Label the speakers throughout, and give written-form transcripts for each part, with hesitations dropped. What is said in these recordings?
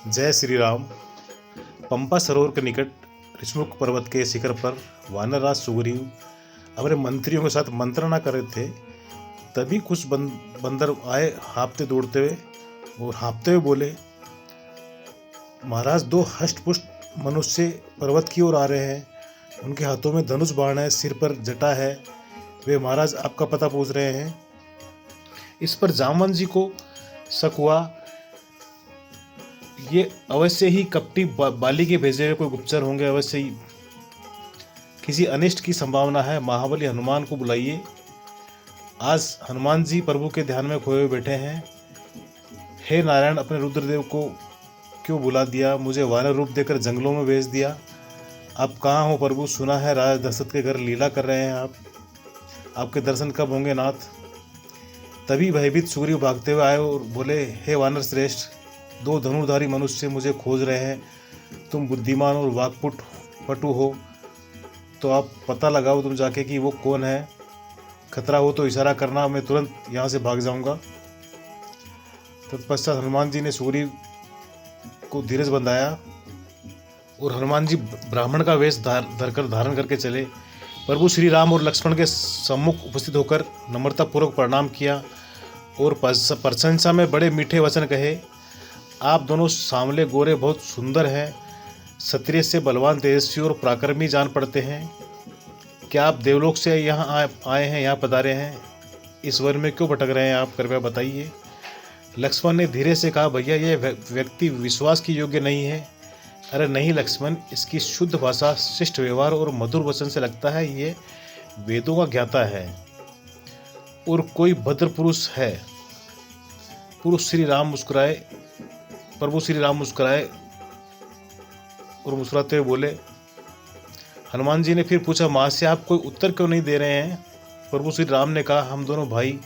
Speaker 1: जय श्री राम। पंपा सरोवर के निकट ऋषमुख पर्वत के शिखर पर वानरराज सुग्रीव अपने मंत्रियों के साथ मंत्रणा कर रहे थे। तभी कुछ बंदर आए हाँफते दौड़ते हुए और हाँफते हुए बोले, महाराज, दो हष्टपुष्ट मनुष्य पर्वत की ओर आ रहे हैं। उनके हाथों में धनुष बाण है, सिर पर जटा है। वे महाराज आपका पता पूछ रहे हैं। इस पर जामवंत जी को शक हुआ, ये अवश्य ही कपटी बाली के भेजे हुए कोई गुप्तचर होंगे। अवश्य ही किसी अनिष्ट की संभावना है। महाबली हनुमान को बुलाइए। आज हनुमान जी प्रभु के ध्यान में खोए हुए बैठे हैं। हे नारायण, अपने रुद्रदेव को क्यों बुला दिया? मुझे वानर रूप देकर जंगलों में भेज दिया। आप कहाँ हो प्रभु? सुना है राजा दशरथ के घर लीला कर रहे हैं आप। आपके दर्शन कब होंगे नाथ? तभी भयभीत सुग्रीव भागते हुए आए और बोले, हे वानर श्रेष्ठ, दो धनुर्धारी मनुष्य मुझे खोज रहे हैं। तुम बुद्धिमान और वाक्पटु हो, तो आप पता लगाओ तुम जाके कि वो कौन है। खतरा हो तो इशारा करना, मैं तुरंत यहाँ से भाग जाऊंगा। तत्पश्चात हनुमान जी ने सुग्रीव को धीरज बंधाया और हनुमान जी ब्राह्मण का वेश धारण करके चले। प्रभु श्री राम और लक्ष्मण के सम्मुख उपस्थित होकर नम्रतापूर्वक प्रणाम किया और प्रशंसा में बड़े मीठे वचन कहे। आप दोनों सांवले गोरे बहुत सुंदर हैं। क्षत्रिय से बलवान, तेजस्वी और पराक्रमी जान पड़ते हैं। क्या आप देवलोक से यहाँ आए हैं, यहाँ पधारे हैं? इस वन में क्यों भटक रहे हैं आप? कृपया बताइए। लक्ष्मण ने धीरे से कहा, भैया, यह व्यक्ति विश्वास की योग्य नहीं है। अरे नहीं लक्ष्मण, इसकी शुद्ध भाषा, शिष्ट व्यवहार और मधुर वचन से लगता है ये वेदों का ज्ञाता है और कोई भद्र पुरुष है। प्रभु श्री राम मुस्कुराए और मुस्कुराते हुए बोले। हनुमान जी ने फिर पूछा, महाशय, आप कोई उत्तर क्यों नहीं दे रहे हैं? प्रभु श्री राम ने कहा, हम दोनों भाई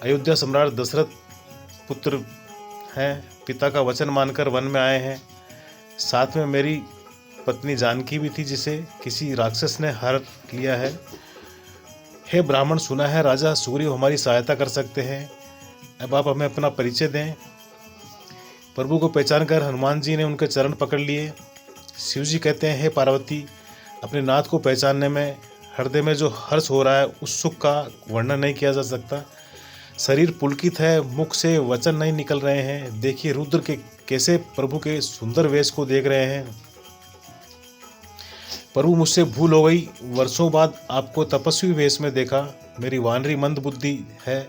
Speaker 1: अयोध्या सम्राट दशरथ पुत्र हैं। पिता का वचन मानकर वन में आए हैं। साथ में मेरी पत्नी जानकी भी थी, जिसे किसी राक्षस ने हर लिया है। हे ब्राह्मण, सुना है राजा सुग्रीव हमारी सहायता कर सकते हैं। अब आप हमें अपना परिचय दें। प्रभु को पहचान कर हनुमान जी ने उनके चरण पकड़ लिए। शिव जी कहते हैं, हे पार्वती, अपने नाथ को पहचानने में हृदय में जो हर्ष हो रहा है, उस सुख का वर्णन नहीं किया जा सकता। शरीर पुलकित है, मुख से वचन नहीं निकल रहे हैं। देखिए रुद्र के कैसे प्रभु के सुंदर वेश को देख रहे हैं। प्रभु, मुझसे भूल हो गई। वर्षों बाद आपको तपस्वी वेश में देखा। मेरी वानरी मंद बुद्धि है,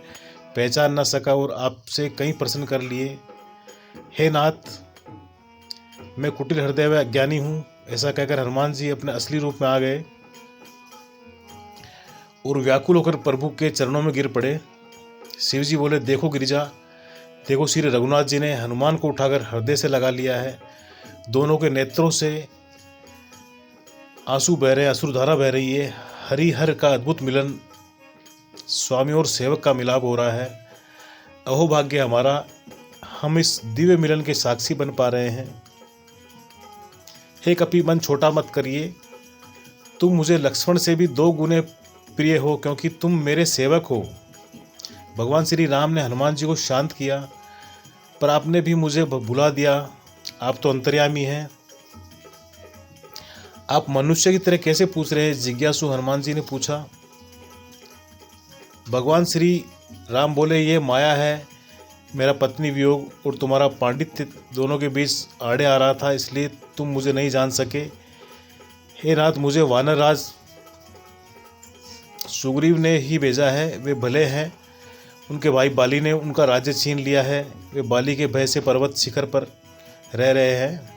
Speaker 1: पहचान न सका और आपसे कई प्रश्न कर लिए। हे नाथ, मैं कुटिल हृदय व अज्ञानी हूँ। ऐसा कहकर हनुमान जी अपने असली रूप में आ गए और व्याकुल होकर प्रभु के चरणों में गिर पड़े। शिव जी बोले, देखो गिरिजा, देखो श्री रघुनाथ जी ने हनुमान को उठाकर हृदय से लगा लिया है। दोनों के नेत्रों से आंसू बह रहे हैं, अश्रुधारा बह रही है। हरिहर का अद्भुत मिलन, स्वामी और सेवक का मिलाप हो रहा है। अहो भाग्य हमारा, हम इस दिव्य मिलन के साक्षी बन पा रहे हैं। हे कपि, मन छोटा मत करिए। तुम मुझे लक्ष्मण से भी 2 गुने प्रिय हो, क्योंकि तुम मेरे सेवक हो। भगवान श्री राम ने हनुमान जी को शांत किया, पर आपने भी मुझे भुला दिया। आप तो अंतर्यामी हैं। आप मनुष्य की तरह कैसे पूछ रहे हैं? जिज्ञासु हनुमान जी ने पूछा। भगवान श्री राम बोले, ये माया है। मेरा पत्नी वियोग और तुम्हारा पांडित्य दोनों के बीच आड़े आ रहा था, इसलिए तुम मुझे नहीं जान सके। हे नाथ, मुझे वानरराज सुग्रीव ने ही भेजा है। वे भले हैं। उनके भाई बाली ने उनका राज्य छीन लिया है। वे बाली के भय से पर्वत शिखर पर रह रहे हैं।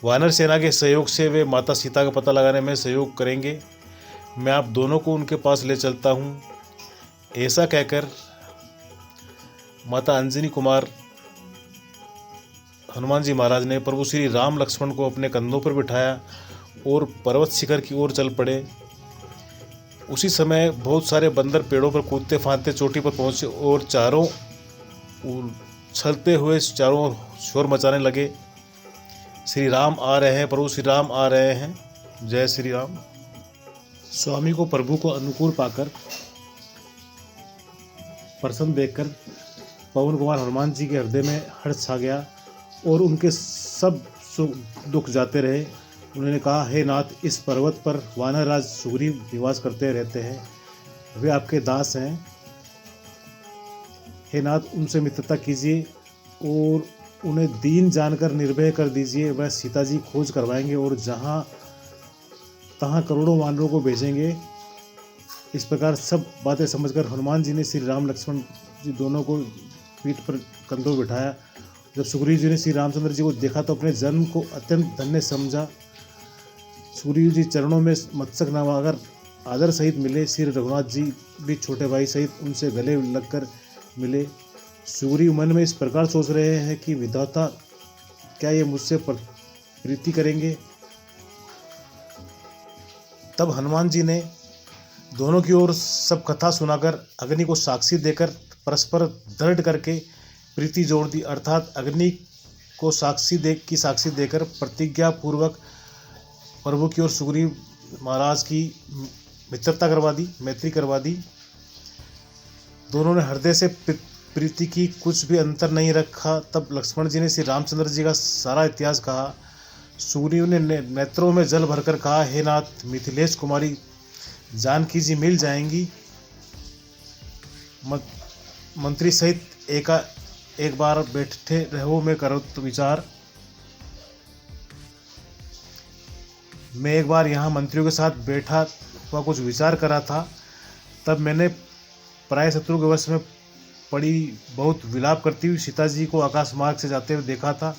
Speaker 1: वानर सेना के सहयोग से वे माता सीता का पता लगाने में सहयोग करेंगे। मैं आप दोनों को उनके पास ले चलता हूँ। ऐसा कहकर माता अंजनी कुमार हनुमान जी महाराज ने प्रभु श्री राम लक्ष्मण को अपने कंधों पर बिठाया और पर्वत शिखर की ओर चल पड़े। उसी समय बहुत सारे बंदर पेड़ों पर कूदते फांदते चोटी पर पहुंचे और चारों उछलते हुए चारों ओर शोर मचाने लगे। श्री राम आ रहे हैं, प्रभु श्री राम आ रहे हैं। जय श्री राम। स्वामी को प्रभु को अनुकूल पाकर, प्रसन्न देखकर पवन कुमार हनुमान जी के हृदय में हर्ष छा गया और उनके सब सुख दुख जाते रहे। उन्होंने कहा, हे नाथ, इस पर्वत पर वानर राज सुग्रीव निवास करते रहते हैं, वे आपके दास हैं। हे नाथ, उनसे मित्रता कीजिए और उन्हें दीन जानकर निर्भय कर दीजिए। वह सीता जी खोज करवाएंगे और जहाँ तहाँ करोड़ों वानरों को भेजेंगे। इस प्रकार सब बातें समझकर हनुमान जी ने श्री राम लक्ष्मण जी दोनों को पीठ पर कंधों बिठाया। जब सुग्रीव जी ने श्री रामचंद्र जी को देखा तो अपने जन्म को अत्यंत धन्य समझा। सुग्रीव जी चरणों में मस्तक नवाकर आदर सहित मिले। श्री रघुनाथ जी भी छोटे भाई सहित उनसे गले लगकर मिले। सुग्रीव मन में इस प्रकार सोच रहे हैं कि विधाता, क्या ये मुझसे प्रीति करेंगे? तब हनुमान जी ने दोनों की ओर सब कथा सुनाकर अग्नि को साक्षी देकर परस्पर दृढ़ करके प्रीति जोड़ दी। अर्थात अग्नि को साक्षी देकर प्रतिज्ञा पूर्वक प्रभु की ओर सुग्रीव महाराज की मैत्री करवा दी। दोनों ने हृदय से प्रीति की कुछ भी अंतर नहीं रखा। तब लक्ष्मण जी ने श्री रामचंद्र जी का सारा इतिहास कहा। सुग्रीव ने नेत्रों में जल भरकर कहा, हे नाथ, मिथिलेश कुमारी जानकी जी मिल जाएंगी। मंत्री सहित एक बार बैठे रहो, मैं करो तो विचार। मैं एक बार यहाँ मंत्रियों के साथ बैठा हुआ कुछ विचार करा था। तब मैंने प्राय शत्रु के वश में पड़ी बहुत विलाप करती हुई सीता जी को आकाश मार्ग से जाते हुए देखा था।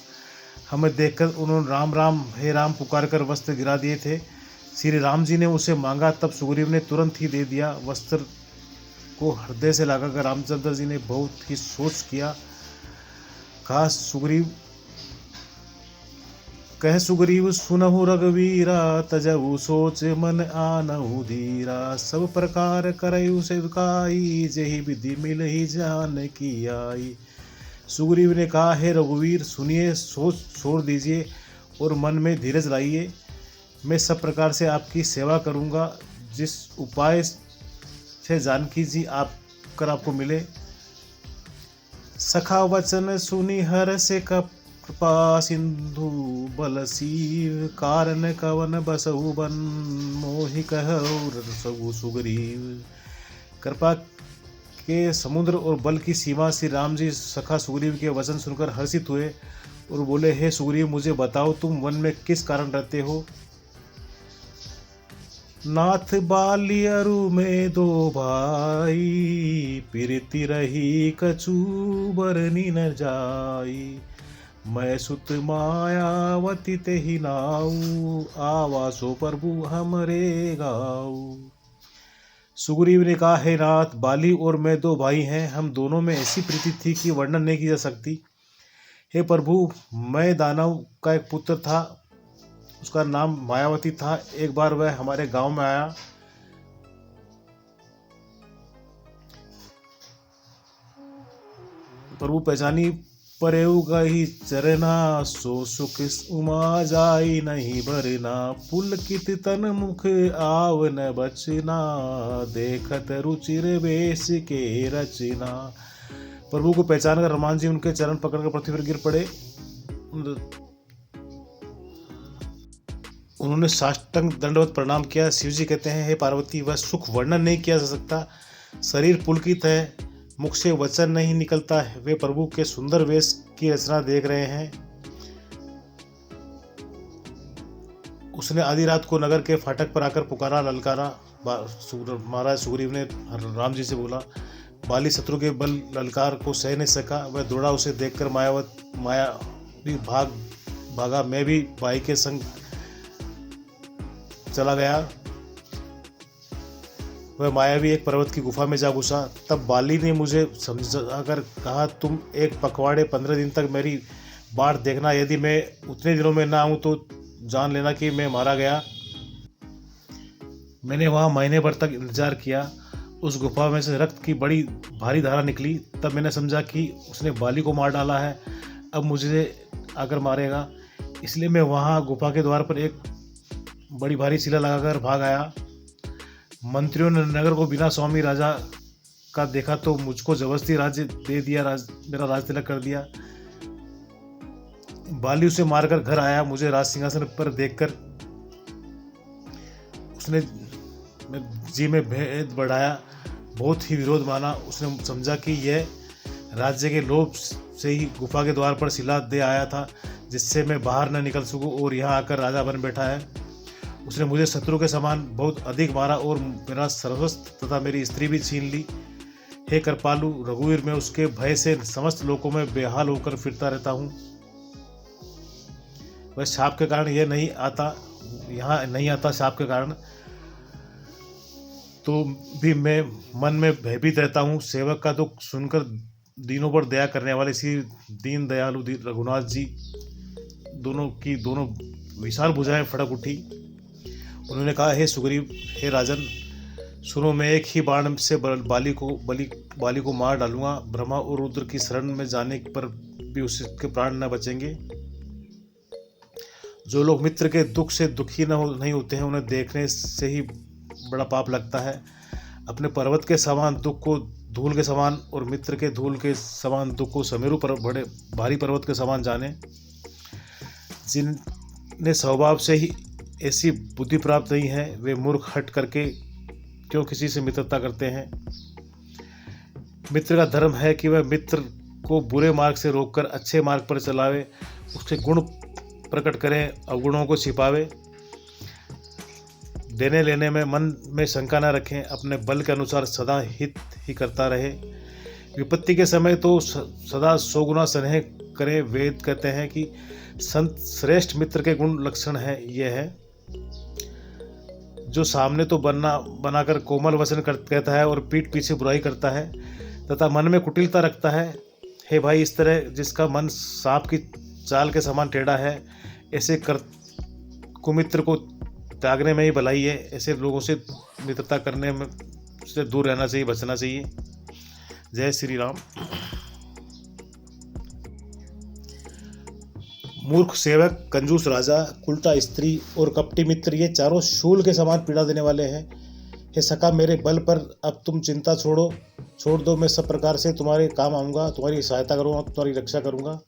Speaker 1: हमें देखकर उन्होंने राम राम हे राम पुकार कर वस्त्र गिरा दिए थे। श्री राम जी ने उसे मांगा, तब सुग्रीव ने तुरंत ही दे दिया। वस्त्र को हृदय से लगाकर रामचंद्र जी ने बहुत ही सोच किया। कहा, सुग्रीव सुनहु रघुवीरा, तजहु सोच मन आनहु धीरा। सब प्रकार करयु सेवकाई, जेहि विधि मिलहि जानकी आई। सुग्रीव ने कहा, हे रघुवीर, सुनिए, सोच छोड़ दीजिए और मन में धीरज लाइए। मैं सब प्रकार से आपकी सेवा करूंगा। जिस उपाय से जानकी जी आपको मिले। सखा वचन सुनि हर से कृपा सिंधु बलसीव। कारण कवन बसहु बन, मोहि कहु सुग्रीव। कृपा के समुद्र और बल की सीमा श्री राम जी सखा सुग्रीव के वचन सुनकर हर्षित हुए और बोले, हे सुग्रीव, मुझे बताओ, तुम वन में किस कारण रहते हो? नाथ बाली अरु में दो भाई, प्रीति रही कछु बरनी न जाई। मैं सुत मायावती तेहि नाऊ, आवासो प्रभु हमरे गाऊ। सुग्रीव ने कहा, हे नाथ, बाली और मैं दो भाई हैं। हम दोनों में ऐसी प्रीति थी कि वर्णन नहीं की जा सकती। हे प्रभु, मैं दानव का एक पुत्र था, उसका नाम मायावती था। एक बार वह हमारे गांव में आया। प्रभु पहचानी परेऊ गही चरना, सो सुख उमा जाई नहीं भरना। पुलकित तन मुख आव न बचना, देखत रुचिर वेश के रचना। प्रभु को पहचान कर हनुमान जी उनके चरण पकड़कर पृथ्वी पर गिर पड़े। उन्होंने साष्टांग दंडवत प्रणाम किया। शिव जी कहते हैं, हे पार्वती, वह सुख वर्णन नहीं किया जा सकता। शरीर पुलकित है, मुख से वचन नहीं निकलता है। वे प्रभु के सुंदर वेश की रचना देख रहे हैं। उसने आधी रात को नगर के फाटक पर आकर पुकारा, ललकारा। महाराज सुग्रीव ने राम जी से बोला। बाली शत्रु के बल ललकार को सह नहीं सका। वह दौड़ा, उसे देखकर माया भी भागा। मैं भी भाई के संग चला गया। वह मायावी एक पर्वत की गुफा में जा घुसा। तब बाली ने मुझे समझाकर कहा, तुम एक पखवाड़े 15 दिन तक मेरी बाट देखना। यदि मैं उतने दिनों में ना आऊँ तो जान लेना कि मैं मारा गया। मैंने वहाँ महीने भर तक इंतजार किया। उस गुफा में से रक्त की बड़ी भारी धारा निकली। तब मैंने समझा कि उसने बाली को मार डाला है, अब मुझे आकर मारेगा। इसलिए मैं वहाँ गुफा के द्वार पर एक बड़ी भारी शिला लगाकर भाग आया। मंत्रियों ने नगर को बिना स्वामी राजा का देखा तो मुझको जबरदस्ती राज्य दे दिया, मेरा राज तिलक कर दिया। बाली उसे मारकर घर आया। मुझे राज सिंहासन पर देखकर उसने जी में भेद बढ़ाया, बहुत ही विरोध माना। उसने समझा कि यह राज्य के लोभ से ही गुफा के द्वार पर शिला दे आया था, जिससे मैं बाहर न निकल सकूं और यहाँ आकर राजा बन बैठा है। उसने मुझे शत्रु के समान बहुत अधिक मारा और मेरा सर्वस्व तथा मेरी स्त्री भी छीन ली। हे कृपालु रघुवीर, मैं उसके भय से समस्त लोकों में बेहाल होकर फिरता रहता हूँ। वह शाप के कारण यह नहीं आता, यहाँ नहीं आता शाप के कारण, तो भी मैं मन में भयभीत रहता हूँ। सेवक का दुख सुनकर दीनों पर दया करने वाले श्री दीन दयालु रघुनाथ जी दोनों की दोनों विशाल भुजाएं फड़क उठी। उन्होंने कहा, हे सुग्रीव, हे राजन, सुनो, मैं एक ही बाण से बाली को मार डालूंगा। ब्रह्मा और रुद्र की शरण में जाने पर भी उसके प्राण न बचेंगे। जो लोग मित्र के दुख से दुखी नहीं होते हैं, उन्हें देखने से ही बड़ा पाप लगता है। अपने पर्वत के समान दुख को धूल के समान और मित्र के धूल के समान दुख को समेरु पर बड़े भारी पर्वत के समान जाने। जिन्हें स्वभाव से ही ऐसी बुद्धि प्राप्त नहीं है, वे मूर्ख हट करके क्यों किसी से मित्रता करते हैं। मित्र का धर्म है कि वह मित्र को बुरे मार्ग से रोककर अच्छे मार्ग पर चलावे, उसके गुण प्रकट करें, अवगुणों को छिपावे। देने लेने में मन में शंका न रखें, अपने बल के अनुसार सदा हित ही करता रहे। विपत्ति के समय तो सदा 100 गुना स्नेह करें। वेद कहते हैं कि संत श्रेष्ठ मित्र के गुण लक्षण है यह है, जो सामने तो बनाकर कोमल वचन कहता है और पीठ पीछे बुराई करता है तथा मन में कुटिलता रखता है। हे भाई, इस तरह जिसका मन सांप की चाल के समान टेढ़ा है, ऐसे कुमित्र को त्यागने में ही भलाई है। ऐसे लोगों से मित्रता करने में से दूर रहना चाहिए, बचना चाहिए। जय श्री राम। मूर्ख सेवक, कंजूस राजा, उल्टा स्त्री और कपटी मित्र, ये चारों शूल के समान पीड़ा देने वाले हैं। हे सखा, मेरे बल पर अब तुम चिंता छोड़ दो। मैं सब प्रकार से तुम्हारे काम आऊँगा, तुम्हारी सहायता करूँगा, तुम्हारी रक्षा करूँगा।